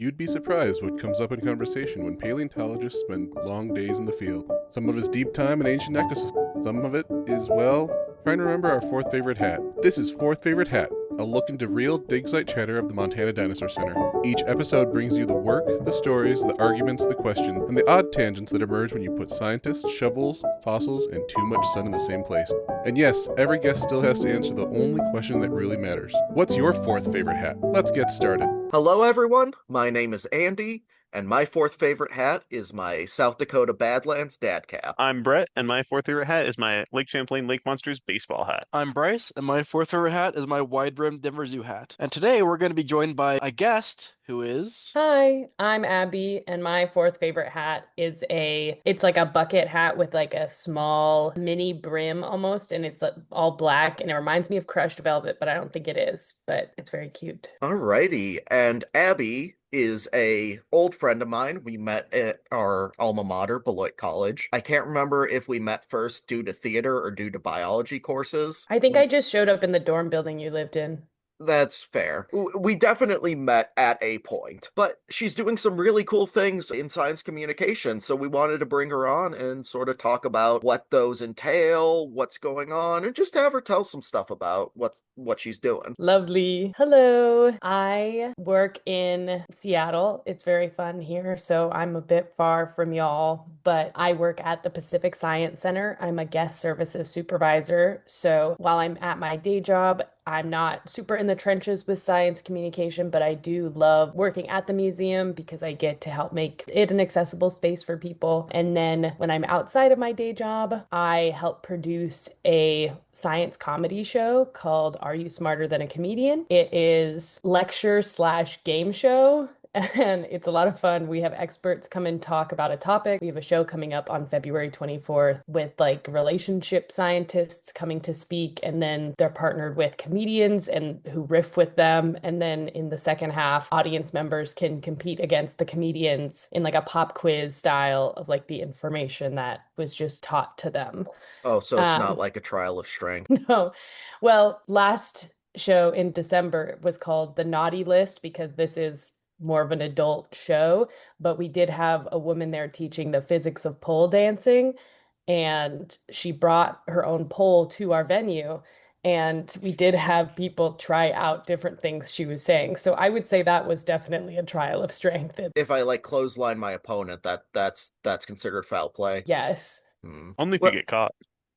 You'd be surprised what comes up in conversation when paleontologists spend long days in the field. Some of it's deep time in ancient ecosystems. Some of it is, well, trying to remember our fourth favorite hat. This is Fourth Favorite Hat, a look into real dig site chatter of the Montana Dinosaur Center. Each episode brings you the work, the stories, the arguments, the questions, and the odd tangents that emerge when you put scientists, shovels, fossils, and too much sun in the same place. And yes, every guest still has to answer the only question that really matters. What's your fourth favorite hat? Let's get started. Hello, everyone. My name is Andy, and my fourth favorite hat is my South Dakota Badlands dad cap. I'm Bret, and my fourth favorite hat is my Lake Champlain Lake Monsters baseball hat. I'm Bryce, and my fourth favorite hat is my wide-brimmed Denver Zoo hat. And today we're going to be joined by a guest who is... Hi, I'm Abby, and my fourth favorite hat is it's like a bucket hat with like a small mini brim almost, and it's all black, and it reminds me of crushed velvet, but I don't think it is, but it's very cute. Alrighty, and Abby is a old friend of mine. We met at our alma mater, Beloit College. I can't remember if we met first due to theater or due to biology courses. I think I just showed up in the dorm building you lived in. That's fair. We definitely met at a point, but she's doing some really cool things in science communication, so we wanted to bring her on and sort of talk about what those entail, what's going on, and just have her tell some stuff about what she's doing. Lovely. Hello. I work in Seattle. It's very fun here, so I'm a bit far from y'all, but I work at the Pacific Science Center. I'm a guest services supervisor, so while I'm at my day job, I'm not super in the trenches with science communication, but I do love working at the museum because I get to help make it an accessible space for people. And then when I'm outside of my day job, I help produce a science comedy show called Are You Smarter Than a Comedian? It is lecture/game show. And it's a lot of fun. We have experts come and talk about a topic. We have a show coming up on February 24th with like relationship scientists coming to speak. And then they're partnered with comedians and who riff with them. And then in the second half, audience members can compete against the comedians in like a pop quiz style of like the information that was just taught to them. Oh, so it's not like a trial of strength. No. Well, last show in December was called The Naughty List because this is more of an adult show, but we did have a woman there teaching the physics of pole dancing, and she brought her own pole to our venue, and we did have people try out different things she was saying. So I would say that was definitely a trial of strength. If I like clothesline my opponent, that's considered foul play. Yes. Only if you get caught.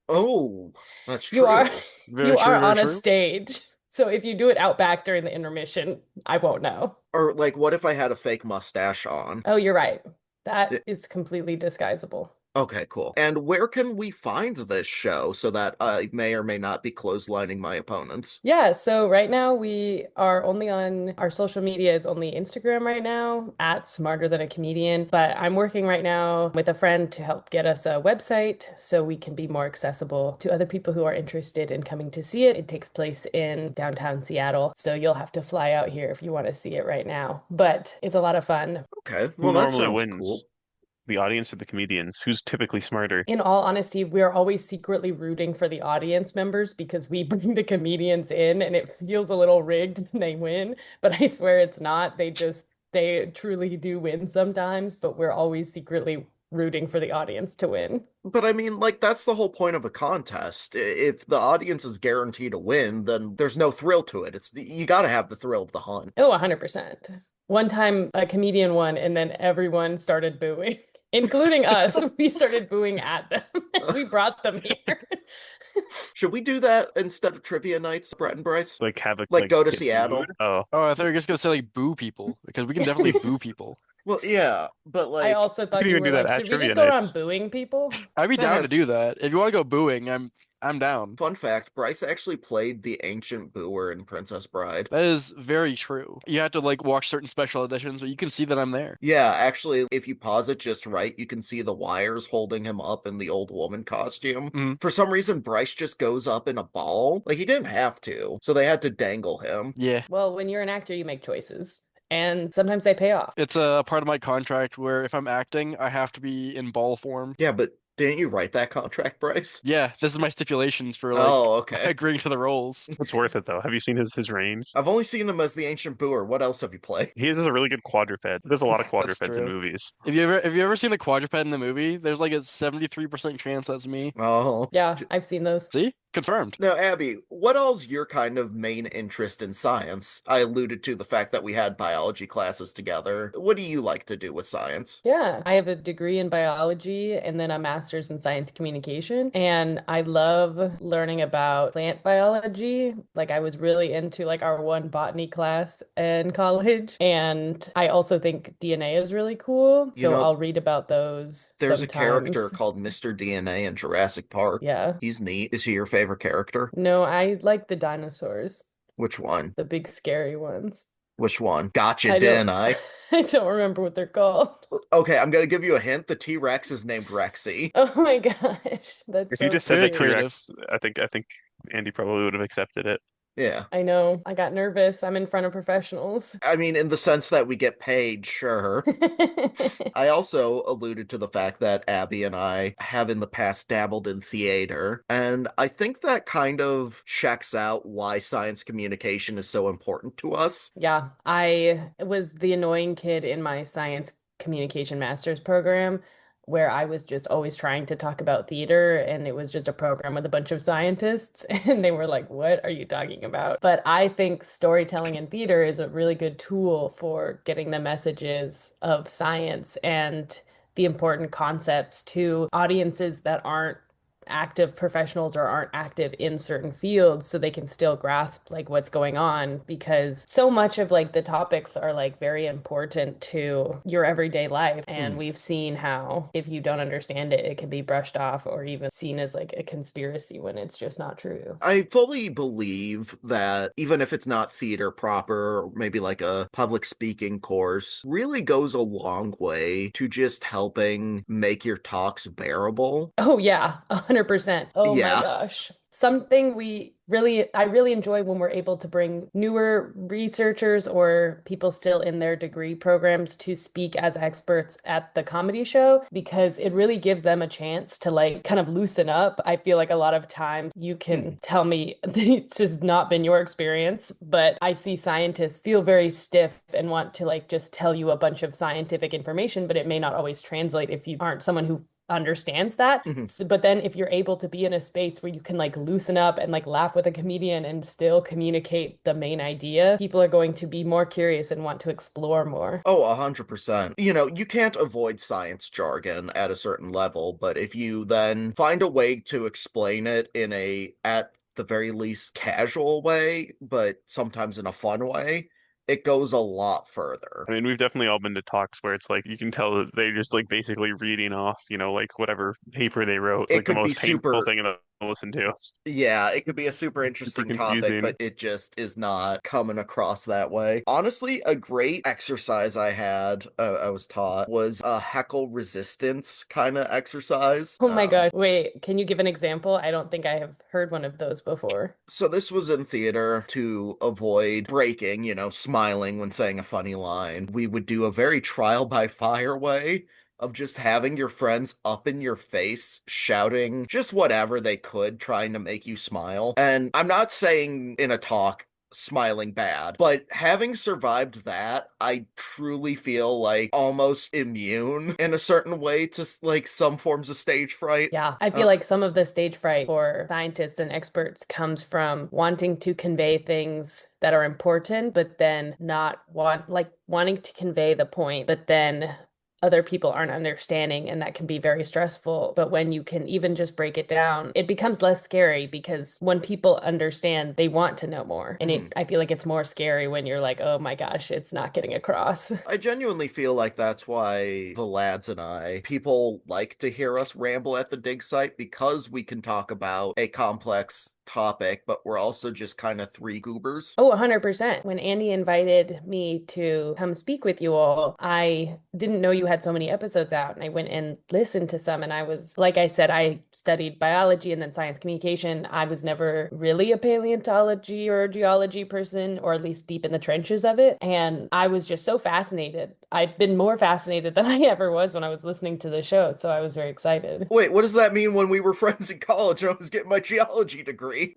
Oh, that's true. You are Very true, on very a true. stage. So if you do it out back during the intermission, I won't know. Or like, what if I had a fake mustache on? Oh, you're right. That is completely disguisable. Okay, cool. And where can we find this show so that I may or may not be clotheslining my opponents? Yeah, so right now we are only on our social media is only Instagram right now at Smarter Than a Comedian. But I'm working right now with a friend to help get us a website so we can be more accessible to other people who are interested in coming to see it. It takes place in downtown Seattle, so you'll have to fly out here if you want to see it right now. But it's a lot of fun. Okay, Who well, that normally sounds wins? cool. The audience or the comedians? Who's typically smarter? In all honesty, we're always secretly rooting for the audience members because we bring the comedians in and it feels a little rigged when they win, but I swear it's not. They truly do win sometimes, but we're always secretly rooting for the audience to win. But I mean, like, that's the whole point of a contest. If the audience is guaranteed to win, then there's no thrill to it. You got to have the thrill of the hunt. Oh, 100%. One time a comedian won and then everyone started booing. Including us, we started booing at them. We brought them here. Should we do that instead of trivia nights, Bret and Bryce? Like have a Like go to get Seattle? food? Oh, Oh, I thought you were just going to say, like, boo people, because we can definitely boo people. Well, yeah, but I like, also thought could you even were do that like, at should we trivia just go nights. around booing people? I'd be That down has- to do that. If you want to go booing, I'm down. fun fact, Bryce actually played the ancient booer in Princess Bride. That is very true. You have to, like, watch certain special editions, but you can see that I'm there. Yeah, actually, if you pause it just right, you can see the wires holding him up in the old woman costume. Mhm. For some reason, Bryce just goes up in a ball. Like, he didn't have to, so they had to dangle him. Yeah. Well, when you're an actor, you make choices. And sometimes they pay off. It's a part of my contract where if I'm acting, I have to be in ball form. Yeah, but Didn't you write that contract, Bryce? Yeah, this is my stipulations for like Oh, okay. agreeing to the roles. It's worth it though. Have you seen his range? I've only seen him as the ancient Boer. What else have you played? He has a really good quadruped. There's a lot of That's quadrupeds in true. movies. Have you ever seen the quadruped in the movie? There's like a 73% chance that's me. Oh. Yeah, I've seen those. See? Confirmed. Now, Abby, what all's your kind of main interest in science? I alluded to the fact that we had biology classes together. What do you like to do with science? Yeah, I have a degree in biology and then a master's in science communication. And I love learning about plant biology. Like I was really into like our one botany class in college. And I also think DNA is really cool. You So know, I'll read about those There's a character sometimes. called Mr. DNA in Jurassic Park. Yeah. He's neat. Is he your favorite character? No, I like the dinosaurs, Which one? the big scary ones. Which one? Gotcha, I don't didn't I? I don't remember what they're called. Okay, I'm gonna give you a hint. The T-Rex is named Rexy. Oh my gosh. That's If you so just said Very the cute. T-Rex, I think Andy probably would have accepted it. Yeah. I know. I got nervous. I'm in front of professionals. I mean, in the sense that we get paid, sure. I also alluded to the fact that Abby and I have in the past dabbled in theater, and I think that kind of checks out why science communication is so important to us. Yeah, I was the annoying kid in my science communication master's program where I was just always trying to talk about theater, and it was just a program with a bunch of scientists, and they were like, "What are you talking about?" But I think storytelling in theater is a really good tool for getting the messages of science and the important concepts to audiences that aren't active professionals or aren't active in certain fields so they can still grasp like what's going on, because so much of like the topics are like very important to your everyday life, and we've seen how if you don't understand it, it can be brushed off or even seen as like a conspiracy when it's just not true. I fully believe that even if it's not theater proper, or maybe like a public speaking course, really goes a long way to just helping make your talks bearable. Oh yeah, 100%. Oh my Yeah. gosh. Something I really enjoy when we're able to bring newer researchers or people still in their degree programs to speak as experts at the comedy show, because it really gives them a chance to like kind of loosen up. I feel like a lot of times you can tell me it's just not been your experience, but I see scientists feel very stiff and want to like just tell you a bunch of scientific information, but it may not always translate if you aren't someone who understands that. But then if you're able to be in a space where you can like loosen up and like laugh with a comedian and still communicate the main idea, people are going to be more curious and want to explore more. Oh, 100%. You know, you can't avoid science jargon at a certain level, but if you then find a way to explain it in at the very least, casual way, but sometimes in a fun way, it goes a lot further. I mean, we've definitely all been to talks where it's like you can tell that they're just like basically reading off, like whatever paper they wrote. It's It like the could be most painful super, thing to listen to. yeah, it could be a super Super interesting topic, confusing. but it just is not coming across that way. Honestly, a great exercise I was taught, was a heckle resistance kind of exercise. Oh my God. Wait, can you give an example? I don't think I have heard one of those before. So this was in theater to avoid breaking, smiling when saying a funny line. We would do a very trial by fire way of just having your friends up in your face, shouting just whatever they could, trying to make you smile. And I'm not saying in a talk smiling bad, but having survived that, I truly feel like almost immune in a certain way to like some forms of stage fright. Yeah, I feel like some of the stage fright for scientists and experts comes from wanting to convey things that are important, but then not wanting to convey the point, but then other people aren't understanding, and that can be very stressful. But when you can even just break it down, it becomes less scary, because when people understand, they want to know more. And I feel like it's more scary when you're like, oh my gosh, it's not getting across. I genuinely feel like that's why the lads and people like to hear us ramble at the dig site, because we can talk about a complex topic, but we're also just kind of three goobers. Oh, 100%. When Andy invited me to come speak with you all, I didn't know you had so many episodes out, and I went and listened to some. And I was, like I said, I studied biology and then science communication. I was never really a paleontology or geology person, or at least deep in the trenches of it. And I was just so fascinated. I've been more fascinated than I ever was when I was listening to the show. So I was very excited. Wait, what does that mean when we were friends in college and I was getting my geology degree?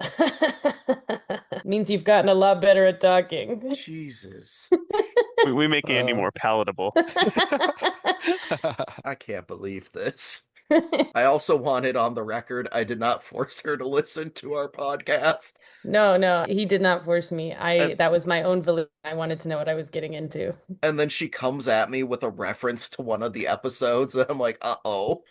Means you've gotten a lot better at talking. Jesus. We make Andy more palatable. I can't believe this. I also wanted on the record, I did not force her to listen to our podcast. No, he did not force me. That was my own volition. I wanted to know what I was getting into. And then she comes at me with a reference to one of the episodes, and I'm like, uh-oh.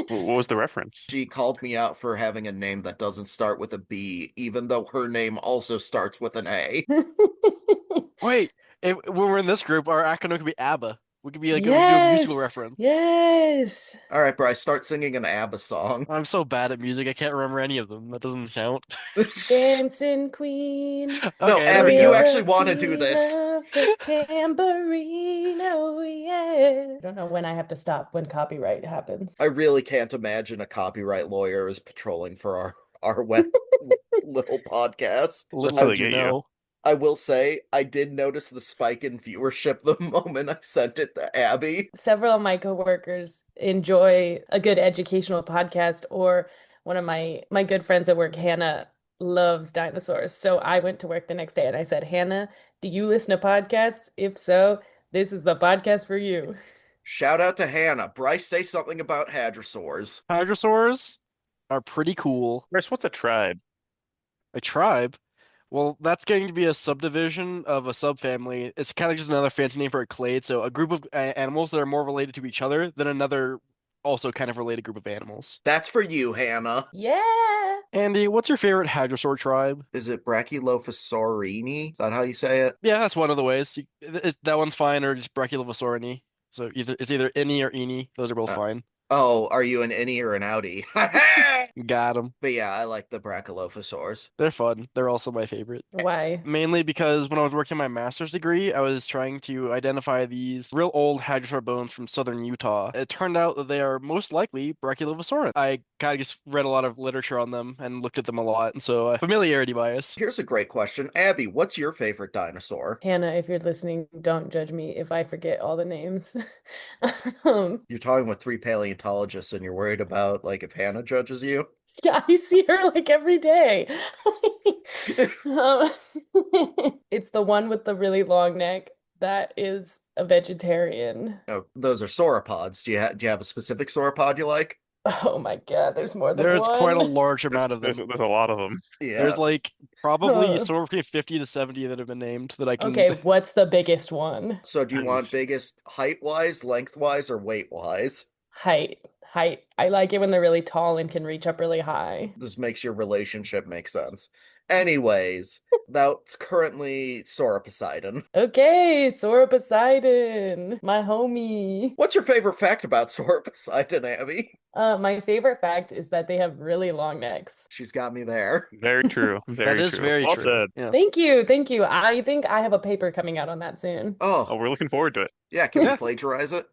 What was the reference? She called me out for having a name that doesn't start with a B, even though her name also starts with an A. Wait, when we're in this group, our acronym could be ABBA. We could be like, we could do a musical reference. Yes. All right, Bryce, start singing an ABBA song. I'm so bad at music, I can't remember any of them. That doesn't count. Dancing Queen. No, Okay, Abby, there you we go. actually want to do this. The tambourine, oh yeah. I don't know when I have to stop when copyright happens. I really can't imagine a copyright lawyer is patrolling for our web little podcast. That's Little how they did you get you. know. I will say, I did notice the spike in viewership the moment I sent it to Abby. Several of my coworkers enjoy a good educational podcast, or one of my good friends at work, Hannah, loves dinosaurs. So I went to work the next day and I said, Hannah, do you listen to podcasts? If so, this is the podcast for you. Shout out to Hannah. Bryce, say something about hadrosaurs. Hadrosaurs are pretty cool. Bryce, what's a tribe? A tribe? Well, that's going to be a subdivision of a subfamily. It's kind of just another fancy name for a clade. So a group of animals that are more related to each other than another also kind of related group of animals. That's for you, Hannah. Yeah. Andy, what's your favorite hadrosaur tribe? Is it Brachylophosaurine? Is that how you say it? Yeah, that's one of the ways. That one's fine, or just Brachylophosaurine. So it's either innie or eenie. Those are both fine. Oh, are you an innie or an outie? Got them. But yeah, I like the Brachylophosaurs. They're fun. They're also my favorite. Why? Mainly because when I was working my master's degree, I was trying to identify these real old hadrosaur bones from southern Utah. It turned out that they are most likely Brachylophosaurine. I kind of just read a lot of literature on them and looked at them a lot, and so familiarity bias. Here's a great question. Abby, what's your favorite dinosaur? Hannah, if you're listening, don't judge me if I forget all the names. You're talking with three paleontologists and you're worried about, like, if Hannah judges you? Yeah, I see her like every day. It's the one with the really long neck that is a vegetarian. Oh, those are sauropods. Do you have a specific sauropod you like? Oh my God, there's more than There's quite a one. large amount of them. There's a lot of them. Yeah. There's like probably Huh. somewhere between 50 to 70 that have been named that I can. Okay, what's the biggest one? So do you want biggest height-wise, length-wise, or weight-wise? Height. I like it when they're really tall and can reach up really high. This makes your relationship make sense. Anyways, that's currently Sauroposeidon. Okay, Sauroposeidon, my homie. What's your favorite fact about Sauroposeidon, Abby? My favorite fact is that they have really long necks. She's got me there. Very true. Very That is true. very Well true. said. Yes. Thank you. I think I have a paper coming out on that soon. Oh, Oh, we're looking forward to it. yeah, can we plagiarize it?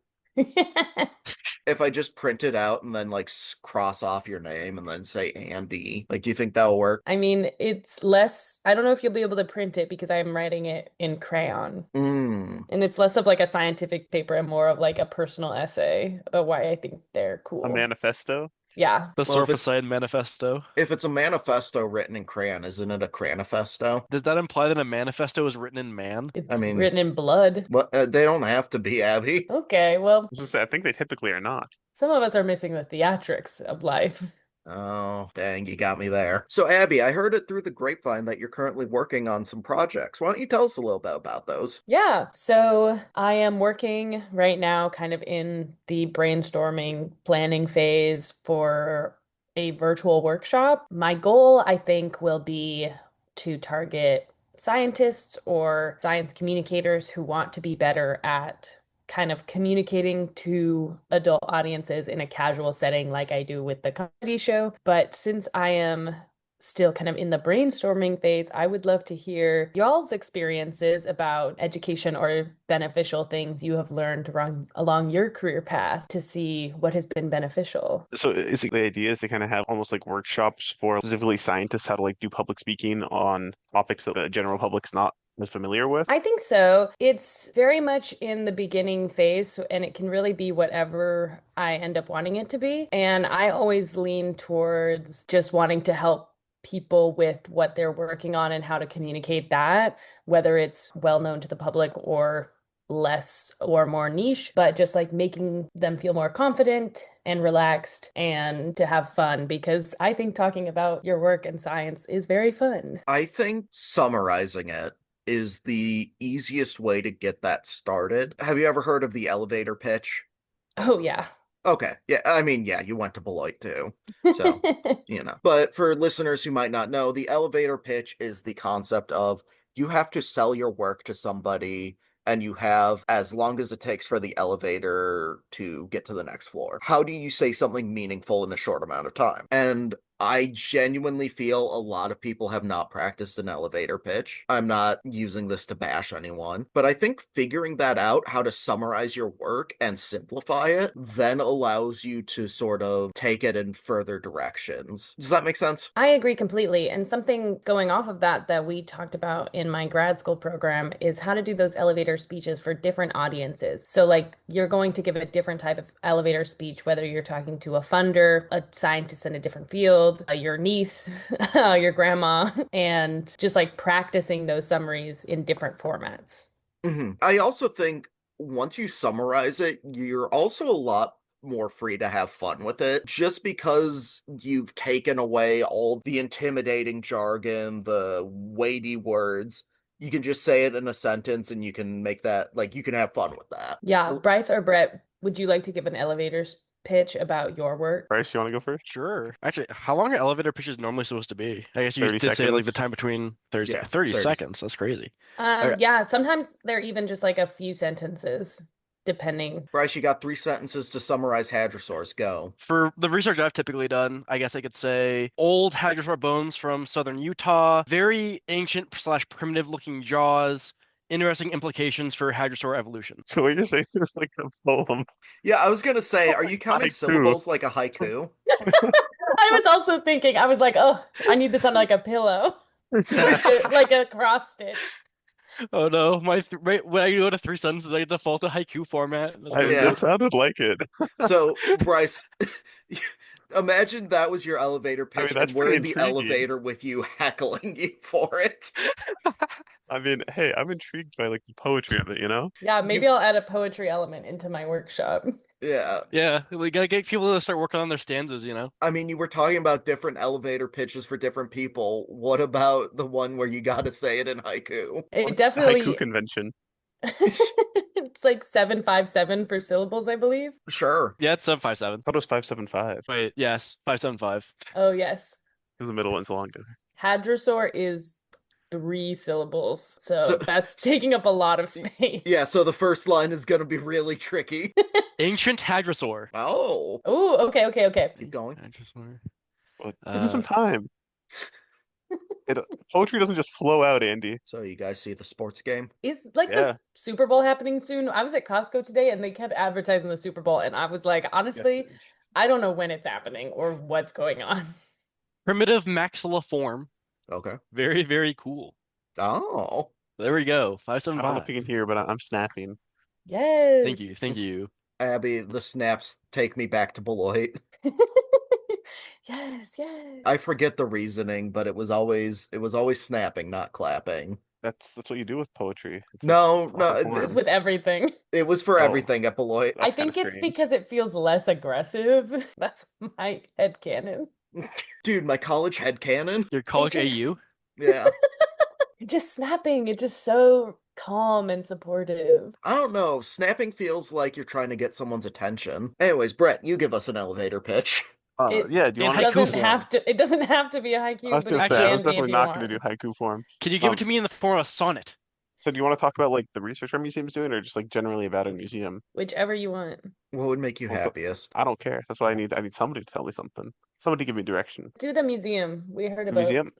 If I just print it out and then like cross off your name and then say Andy, like, do you think that'll work? I mean, it's less, I don't know if you'll be able to print it because I'm writing it in crayon. Mm. And it's less of like a scientific paper and more of like a personal essay about why I think they're cool. A manifesto. Yeah. The Well, if it's- Sauroposeidon Manifesto. If it's a manifesto written in crayon, isn't it a cranifesto? Does that imply that a manifesto is written in man? It's mean- written in blood. Well, they don't have to be, Abby. Okay, well, I was gonna say, I think they typically are not. some of us are missing the theatrics of life. Oh, dang, you got me there. So, Abby, I heard it through the grapevine that you're currently working on some projects. Why don't you tell us a little bit about those? Yeah, so I am working right now kind of in the brainstorming planning phase for a virtual workshop. My goal, I think, will be to target scientists or science communicators who want to be better at kind of communicating to adult audiences in a casual setting like I do with the comedy show. But since I am still kind of in the brainstorming phase, I would love to hear y'all's experiences about education or beneficial things you have learned along your career path to see what has been beneficial. So is it the idea is to kind of have almost like workshops for specifically scientists how to like do public speaking on topics that the general public's not as familiar with? I think so. It's very much in the beginning phase, and it can really be whatever I end up wanting it to be. And I always lean towards just wanting to help people with what they're working on and how to communicate that, whether it's well known to the public or less or more niche, but just like making them feel more confident and relaxed and to have fun, because I think talking about your work and science is very fun. I think summarizing it is the easiest way to get that started. Have you ever heard of the elevator pitch? Oh, yeah. Okay. Yeah. I mean, yeah, you went to Beloit too. So, But for listeners who might not know, the elevator pitch is the concept of you have to sell your work to somebody and you have as long as it takes for the elevator to get to the next floor. How do you say something meaningful in a short amount of time? And I genuinely feel a lot of people have not practiced an elevator pitch. I'm not using this to bash anyone, but I think figuring that out, how to summarize your work and simplify it, then allows you to sort of take it in further directions. Does that make sense? I agree completely. And something going off of that we talked about in my grad school program is how to do those elevator speeches for different audiences. So like you're going to give a different type of elevator speech, whether you're talking to a funder, a scientist in a different field, your niece, your grandma, and just like practicing those summaries in different formats. I also think once you summarize it, you're also a lot more free to have fun with it, just because you've taken away all the intimidating jargon, the weighty words. You can just say it in a sentence and you can make that, like, you can have fun with that. Yeah, Bryce or Bret, would you like to give an elevator pitch about your work? Bryce, you want to go first? Sure. Actually, how long are elevator pitches normally supposed to be? I guess you 30 did say like the seconds. time between 30, Yeah, 30 30 seconds. That's crazy. Okay. Yeah, sometimes they're even just like a few sentences, depending. Bryce, you got 3 sentences to summarize hadrosaurs. Go. For the research I've typically done, I guess I could say old hadrosaur bones from southern Utah, very ancient slash primitive looking jaws, interesting implications for hadrosaur evolution. So what you're saying is like a poem. Yeah, I was gonna say, are you counting Haiku. syllables like a haiku? I was also thinking, I was like, oh, I need this on like a pillow, like a cross stitch. Oh no, when I go to 3 sentences, I default to haiku format. Yeah. It sounded like it. So, Bryce, imagine that was your elevator pitch, that's and we're pretty in the intriguing. elevator with you heckling you for it. I mean, hey, I'm intrigued by like the poetry of it, you know? Yeah, maybe I'll add a poetry element into my workshop. Yeah. Yeah, we gotta get people to start working on their stanzas, you know? I mean, you were talking about different elevator pitches for different people. What about the one where you gotta say it in haiku? It What's the definitely haiku convention. it's like 757 for syllables, I believe. Sure. Yeah, it's 757. I thought it was 575. Wait, yes, 575. Oh, yes. Because the middle one's long. Hadrosaur is 3 syllables, so So- that's taking up a lot of space. Yeah, so the first line is gonna be really tricky. Ancient hadrosaur. Oh. Oh, okay. Keep going. Hadrosaur. Well, give me some time. Poetry doesn't just flow out, Andy. So you guys see the sports game? Is like Yeah. the Super Bowl happening soon? I was at Costco today and they kept advertising the Super Bowl, and I was like, honestly, Yes. I don't know when it's happening or what's going on. Primitive maxilliform. Okay. Very, very cool. Oh. There we go. I don't know 575. if you can hear, but I'm snapping. Yes. Thank you. Abby, the snaps take me back to Beloit. Yes. I forget the reasoning, but it was always snapping, not clapping. That's what you do with poetry. It's No, proper no, form. Just with everything. it was for Oh. everything at Beloit. I That's think kinda it's strange. because it feels less aggressive. That's my headcanon. Dude, my college headcanon. Your college Okay. AU? Yeah. Just snapping. It's just so calm and supportive. I don't know. Snapping feels like you're trying to get someone's attention. Anyways, Brett, you give us an elevator pitch. Yeah, do you in want It haiku doesn't form. have to. It doesn't have to be a haiku, I was but gonna it say, I can was be if definitely you not want. going to do haiku form. Can you give Um, it to me in the form of a sonnet? So do you want to talk about like the research our museum's doing or just like generally about a museum? Whichever you want. What would make you Also- happiest? I don't care. That's why I need somebody to tell me something. Someone to give me direction. Do the museum. We heard The about museum?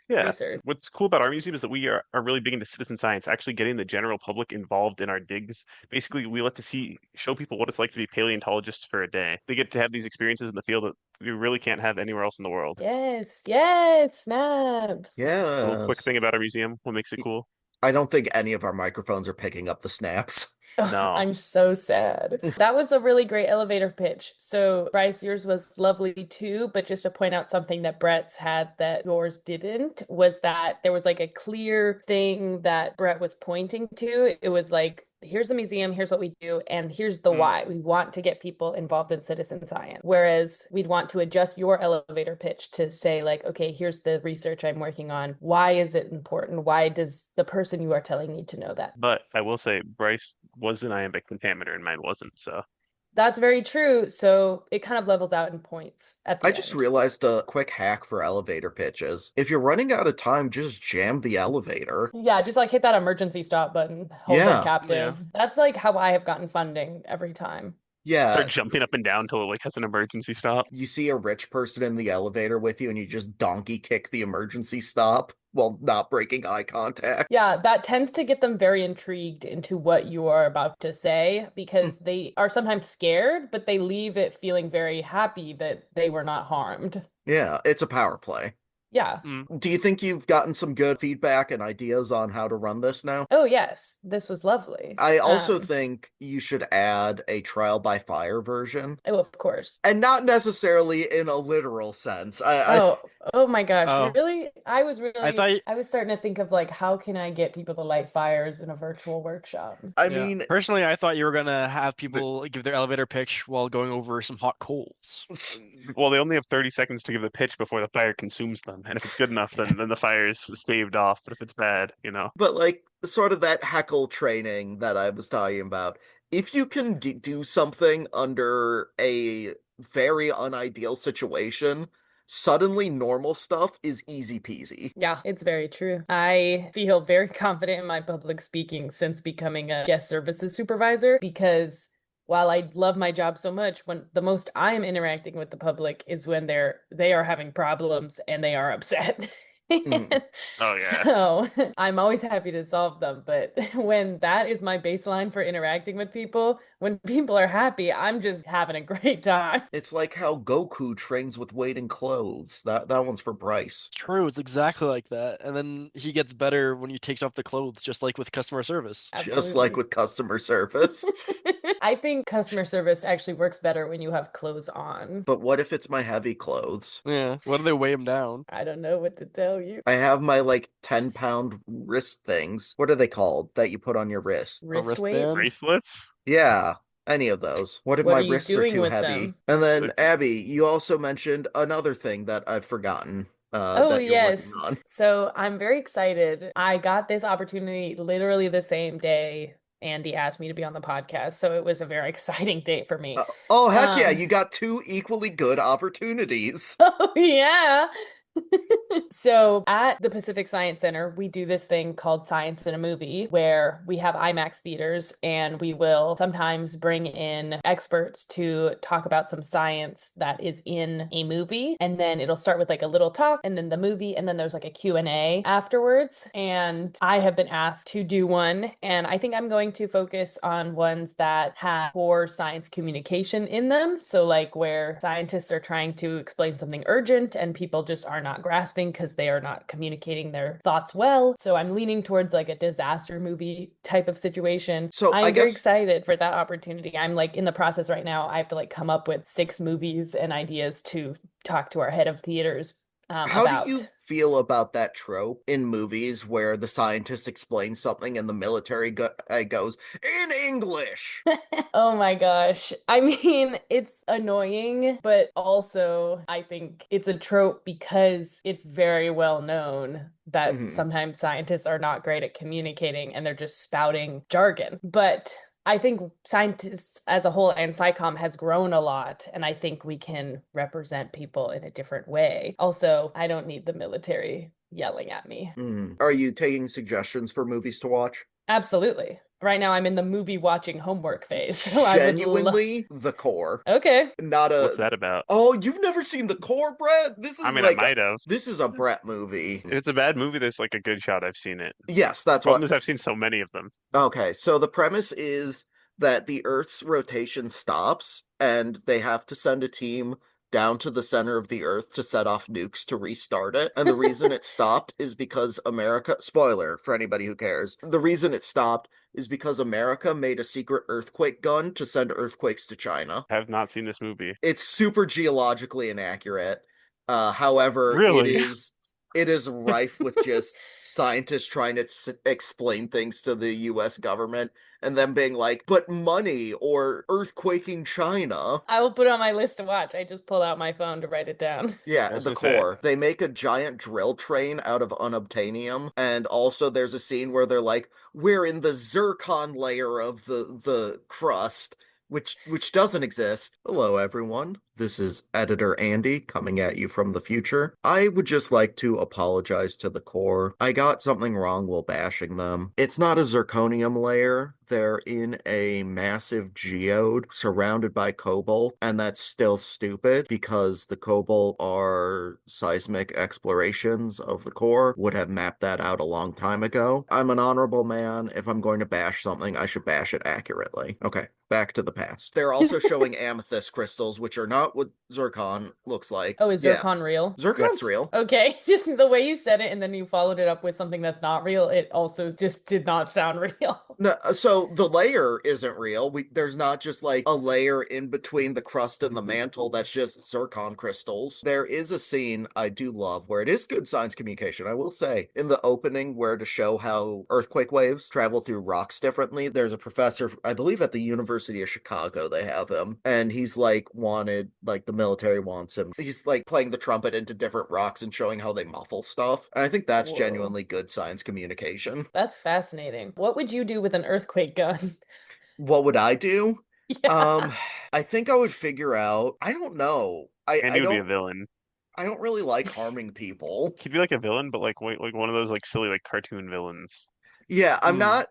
Yeah. research. What's cool about our museum is that we are really big into citizen science, actually getting the general public involved in our digs. Basically, we let to show people what it's like to be paleontologists for a day. They get to have these experiences in the field that we really can't have anywhere else in the world. Yes, yes, snaps. A little quick Yes. thing about our museum, what makes it cool? I don't think any of our microphones are picking up the snaps. Oh, No. I'm so sad. That was a really great elevator pitch. So, Bryce, yours was lovely too, but just to point out something that Brett's had that yours didn't was that there was like a clear thing that Bret was pointing to. It was like, here's the museum, here's what we do, and here's the why. We want to get people involved in citizen science. Whereas we'd want to adjust your elevator pitch to say, like, okay, here's the research I'm working on. Why is it important? Why does the person you are telling need to know that? But I will say Bryce was an iambic pentameter and mine wasn't, so That's very true. So it kind of levels out in points at the I end. just realized a quick hack for elevator pitches. If you're running out of time, just jam the elevator. Yeah, just like hit that emergency stop button, hold them Yeah. captive. That's like how I have gotten funding every time. Yeah. start jumping up and down till it like has an emergency stop. You see a rich person in the elevator with you and you just donkey kick the emergency stop while not breaking eye contact. Yeah, that tends to get them very intrigued into what you are about to say because they are sometimes scared, but they leave it feeling very happy that they were not harmed. Yeah, it's a power play. Yeah. Do you think you've gotten some good feedback and ideas on how to run this now? Oh, yes. This was lovely. I also think you should add a trial by fire version. Oh, of course. And not necessarily in a literal sense. Oh my gosh, Oh. really? I was thought- starting to think of like how can I get people to light fires in a virtual workshop? I Yeah. mean, Personally, I thought you were gonna have people give their elevator pitch while going over some hot coals. Well, they only have 30 seconds to give the pitch before the fire consumes them. And if it's good enough, then the fire is staved off. But if it's bad, but like sort of that heckle training that I was talking about, if you can do something under a very unideal situation, suddenly normal stuff is easy peasy. Yeah, it's very true. I feel very confident in my public speaking since becoming a guest services supervisor because while I love my job so much, when the most I'm interacting with the public is when they are having problems and they are upset. Mhm. Oh, yeah. So I'm always happy to solve them. But when that is my baseline for interacting with people, when people are happy, I'm just having a great time. It's like how Goku trains with weight and clothes. That one's for Bryce. True, it's exactly like that. And then he gets better when he takes off the clothes, just like with customer service. Just like with customer service. I think customer service actually works better when you have clothes on. But what if it's my heavy clothes? Yeah. What do they weigh him down? I don't know what to tell you. I have my like 10-pound wrist things. What are they called that you put on your wrist? Wrist wristband? weights? Bracelets? Yeah, any of those. What if What my are you wrists are doing too with heavy? them? And then Abby, you also mentioned another thing that I've forgotten Oh, that you're yes. working on. So I'm very excited. I got this opportunity literally the same day Andy asked me to be on the podcast. So it was a very exciting day for me. Oh, heck yeah, Um, you got two equally good opportunities. Oh, yeah. So at the Pacific Science Center, we do this thing called Science in a Movie where we have IMAX theaters and we will sometimes bring in experts to talk about some science that is in a movie. And then it'll start with like a little talk and then the movie and then there's like a Q&A afterwards. And I have been asked to do one and I think I'm going to focus on ones that have core science communication in them. So like where scientists are trying to explain something urgent and people just are not grasping because they are not communicating their thoughts well. So I'm leaning towards like a disaster movie type of situation. So I'm I very guess- excited for that opportunity. I'm like in the process right now. I have to like come up with 6 movies and ideas to talk to our head of theaters How about. do you feel about that trope in movies where the scientist explains something and the military goes, in English? Oh my gosh. I mean, it's annoying, but also I think it's a trope because it's very well known that Mhm. sometimes scientists are not great at communicating and they're just spouting jargon. But I think scientists as a whole and SciComm has grown a lot, and I think we can represent people in a different way. Also, I don't need the military yelling at me. Are you taking suggestions for movies to watch? Absolutely. Right now I'm in the movie watching homework phase, so I would Genuinely, The Core. Okay. Not What's a. that about? Oh, you've never seen The Core, Brett? This I is mean, I like might have. this is a Brett movie. If it's a bad movie, there's like a good shot I've seen it. Yes, that's Problem what. is, I've seen so many of them. Okay, so the premise is that the Earth's rotation stops, and they have to send a team down to the center of the Earth to set off nukes to restart it. And the reason it stopped is because America, spoiler for anybody who cares, the reason it stopped is because America made a secret earthquake gun to send earthquakes to China. I have not seen this movie. It's super geologically inaccurate. However, it Really? is rife with just scientists trying to explain things to the US government and them being like, but money or earthquaking China. I will put it on my list to watch. I just pulled out my phone to write it down. Yeah, I was The gonna say, Core. They make a giant drill train out of unobtainium, and also there's a scene where they're like, we're in the zircon layer of the crust, which doesn't exist. Hello, everyone. This is Editor Andy coming at you from the future. I would just like to apologize to The Core. I got something wrong while bashing them. It's not a zirconium layer. They're in a massive geode surrounded by cobalt, and that's still stupid because the cobalt are seismic explorations of the core, would have mapped that out a long time ago. I'm an honorable man. If I'm going to bash something, I should bash it accurately. Okay, back to the past. They're also showing amethyst crystals, which are not what zircon looks like. Oh, is Yeah. zircon real? Zircon's Yes. real. Okay, just the way you said it and then you followed it up with something that's not real, it also just did not sound real. No, so the layer isn't real. There's not just like a layer in between the crust and the mantle that's just zircon crystals. There is a scene I do love where it is good science communication, I will say. In the opening, where to show how earthquake waves travel through rocks differently, there's a professor, I believe at the University of Chicago, they have him, and he's like wanted, like the military wants him. He's like playing the trumpet into different rocks and showing how they muffle stuff. And I think that's Whoa. genuinely good science communication. That's fascinating. What would you do with an earthquake gun? What would I do? Yeah. I think I would figure out. I don't know. and he would be a villain. I don't really like harming people. He'd be like a villain, but like one of those like silly like cartoon villains. Yeah, I'm Hmm. not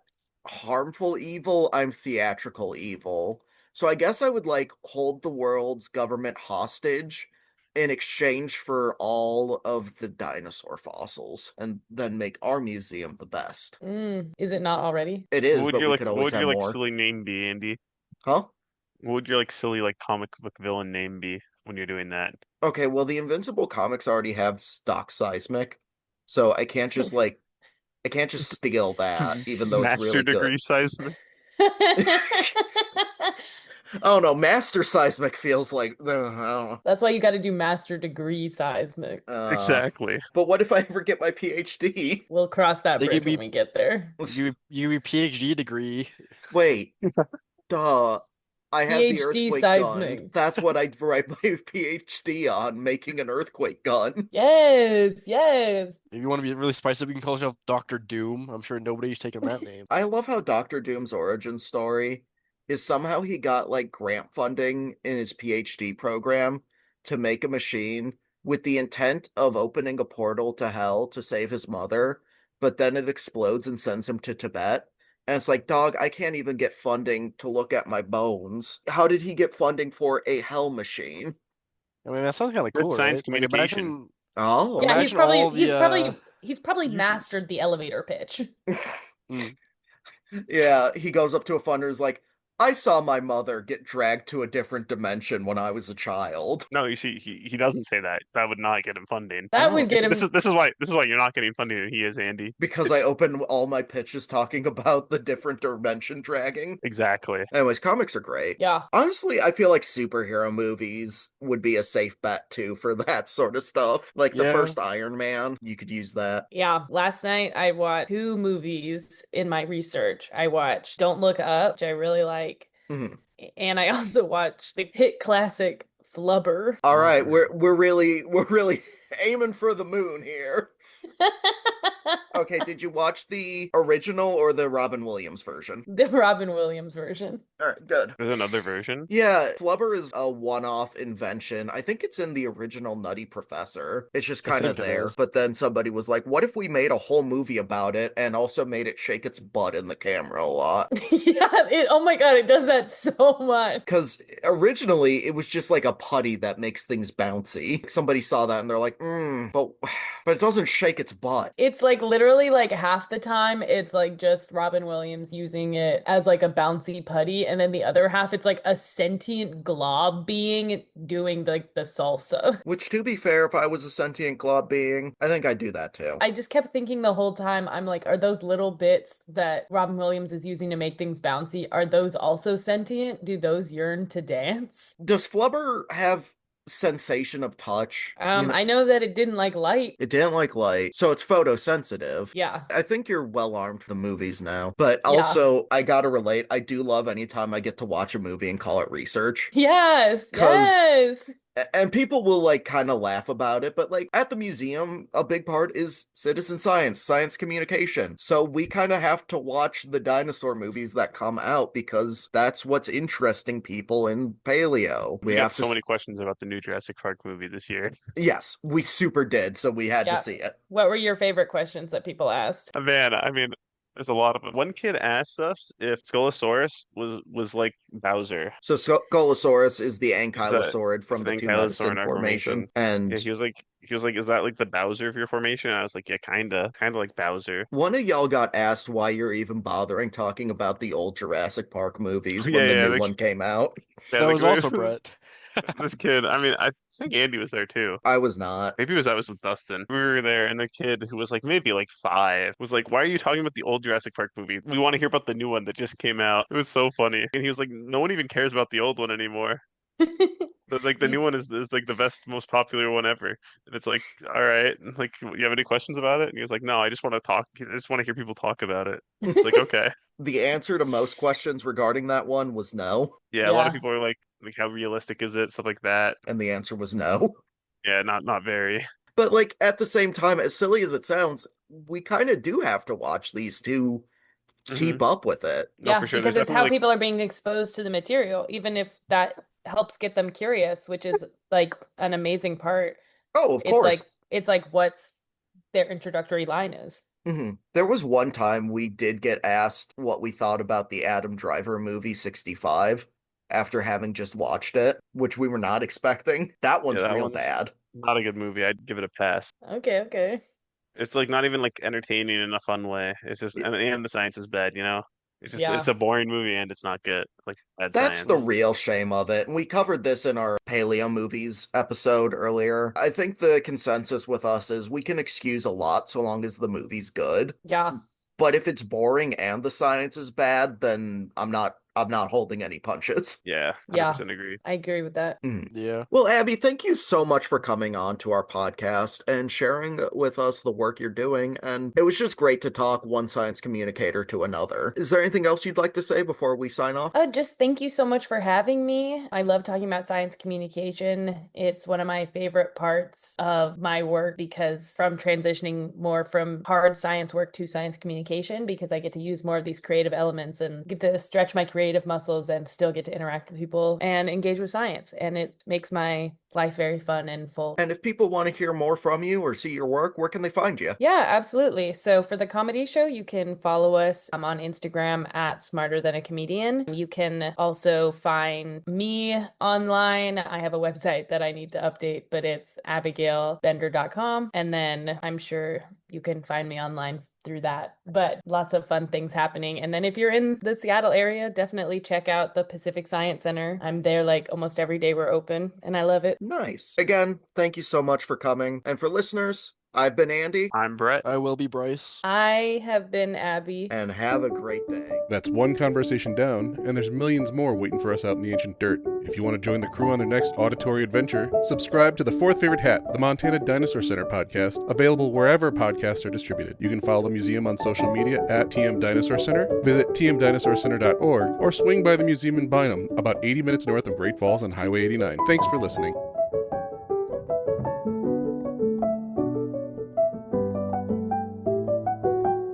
harmful evil, I'm theatrical evil. So I guess I would like hold the world's government hostage in exchange for all of the dinosaur fossils and then make our museum the best. Is it not already? It What is, would but your we like could what always would have your like more. silly name be, Andy? Huh? What would your like silly like comic book villain name be when you're doing that? Okay, well, the Invincible comics already have stock seismic, so I can't just steal that, even though it's Master really good. degree seismic. Oh no, Master Seismic feels like I don't know. That's why you got to do master degree seismic. Exactly. But what if I ever get my PhD? We'll cross that They bridge give when me- we get there. You PhD degree. Wait, duh. I have the PhD earthquake seismic. gun. That's what I'd write my PhD on, making an earthquake gun. Yes, yes. If you want to be really spicy, we can call yourself Doctor Doom. I'm sure nobody's taken that name. I love how Doctor Doom's origin story is somehow he got like grant funding in his PhD program to make a machine with the intent of opening a portal to hell to save his mother, but then it explodes and sends him to Tibet. And it's like, dog, I can't even get funding to look at my bones. How did he get funding for a hell machine? I mean, that sounds kind of Good cool, science right? Like, communication. imagine, Oh, Yeah, he's Imagine probably all he's the, probably he's probably uses. mastered the elevator pitch. mm, yeah, he goes up to a funder and is like, I saw my mother get dragged to a different dimension when I was a child. No, you see, he doesn't say that. That would not get him funding. That Oh, would get him. This is why you're not getting funding, and he is, Andy. Because I open all my pitches talking about the different dimension dragging. Exactly. Anyways, comics are great. Yeah. Honestly, I feel like superhero movies would be a safe bet too for that sort of stuff. Like the Yeah. first Iron Man, you could use that. Yeah, last night I watched 2 movies in my research. I watched Don't Look Up, which I really like, Mhm. and I also watched the hit classic Flubber. All right, we're really aiming for the moon here. Okay, did you watch the original or the Robin Williams version? The Robin Williams version. All right, good. There's another version. Yeah, flubber is a one-off invention. I think it's in the original Nutty Professor. It's just I kind of think it there. is. But then somebody was like, what if we made a whole movie about it and also made it shake its butt in the camera a lot? Oh my God, it does that so much. Because originally it was just like a putty that makes things bouncy. Somebody saw that and they're like, but it doesn't shake its butt. It's like literally like half the time it's like just Robin Williams using it as like a bouncy putty, and then the other half it's like a sentient glob being doing like the salsa. Which, to be fair, if I was a sentient glob being, I think I'd do that too. I just kept thinking the whole time, I'm like, are those little bits that Robin Williams is using to make things bouncy, are those also sentient? Do those yearn to dance? Does flubber have sensation of touch? I know that it didn't like light. It didn't like light, so it's photosensitive. Yeah. I think you're well armed for the movies now. But Yeah. also, I gotta relate, I do love anytime I get to watch a movie and call it research. Yes. 'Cause- Yes. And people will like kind of laugh about it, but like at the museum, a big part is citizen science, science communication. So we kind of have to watch the dinosaur movies that come out because that's what's interesting people in paleo. We got have so many questions about the new Jurassic Park movie this year. Yes, we super did, so we had Yeah. to see it. What were your favorite questions that people asked? Man, I mean, there's a lot of them. One kid asked us if Skylosaurus was like Bowser. So Golosaurus is the Is ankylosaurid from an the Two ankylosaurid Medicine in our formation. formation. And Yeah, he was like, is that like the Bowser of your formation? And I was like, yeah, kinda like Bowser. one of y'all got asked why you're even bothering talking about the old Jurassic Park movies when the Yeah, new one came out. Yeah, That like, was also Bret. This kid. I mean, I think Andy was there too. I was not. Maybe I was with Dustin. We were there, and the kid who was like maybe like 5 was like, "Why are you talking about the old Jurassic Park movie? We want to hear about the new one that just came out." It was so funny, and he was like, "No one even cares about the old one anymore. Like the new one is like the best, most popular one ever." And it's like, all right, like, you have any questions about it? And he was like, "No, I just want to talk. I just want to hear people talk about it." It's like, okay, The answer to most questions regarding that one was no, yeah. A lot of Yeah. people are like, how realistic is it? Stuff like that. and the answer was no. Yeah, not very. But like at the same time, as silly as it sounds, we kind of do have to watch these to keep up with it. No, Yeah, for sure. because There's it's how definitely, people are being exposed to the material, even if that helps get them curious, which is like an amazing part. Oh, of It's course. like it's like what's their introductory line is. There was one time we did get asked what we thought about the Adam Driver movie 65 after having just watched it, which we were not expecting. That one's that real one's bad. not a good movie. I'd give it a pass. Okay, okay. It's like not even like entertaining in a fun way. It's just Yeah. and the science is bad, you know? It's just Yeah. it's a boring movie and it's not good. Like bad That's science. the real shame of it. And we covered this in our paleo movies episode earlier. I think the consensus with us is we can excuse a lot so long as the movie's good. Yeah. But if it's boring and the science is bad, then I'm not holding any punches. Yeah, Yeah. 100% agree. I agree with that. Yeah. Well, Abby, thank you so much for coming on to our podcast and sharing with us the work you're doing. And it was just great to talk one science communicator to another. Is there anything else you'd like to say before we sign off? Just thank you so much for having me. I love talking about science communication. It's one of my favorite parts of my work because from transitioning more from hard science work to science communication, because I get to use more of these creative elements and get to stretch my creative muscles and still get to interact with people and engage with science. And it makes my life very fun and full. And if people want to hear more from you or see your work, where can they find you? Yeah, absolutely. So for the comedy show, you can follow us on Instagram at Smarter Than a Comedian. You can also find me online. I have a website that I need to update, but it's abigailbender.com. And then I'm sure you can find me online through that, but lots of fun things happening. And then if you're in the Seattle area, definitely check out the Pacific Science Center. I'm there like almost every day we're open and I love it. Nice. Again, thank you so much for coming. And for listeners, I've been Andy, I'm Bret. I will be Bryce. I have been Abby. and have a great day. That's one conversation down, and there's millions more waiting for us out in the ancient dirt. If you want to join the crew on their next auditory adventure, subscribe to the Fourth Favorite Hat, the Montana Dinosaur Center podcast, available wherever podcasts are distributed. You can follow the museum on social media at TM Dinosaur Center, visit tmdinosaurcenter.org, or swing by the museum in Bynum, about 80 minutes north of Great Falls on Highway 89. Thanks for listening.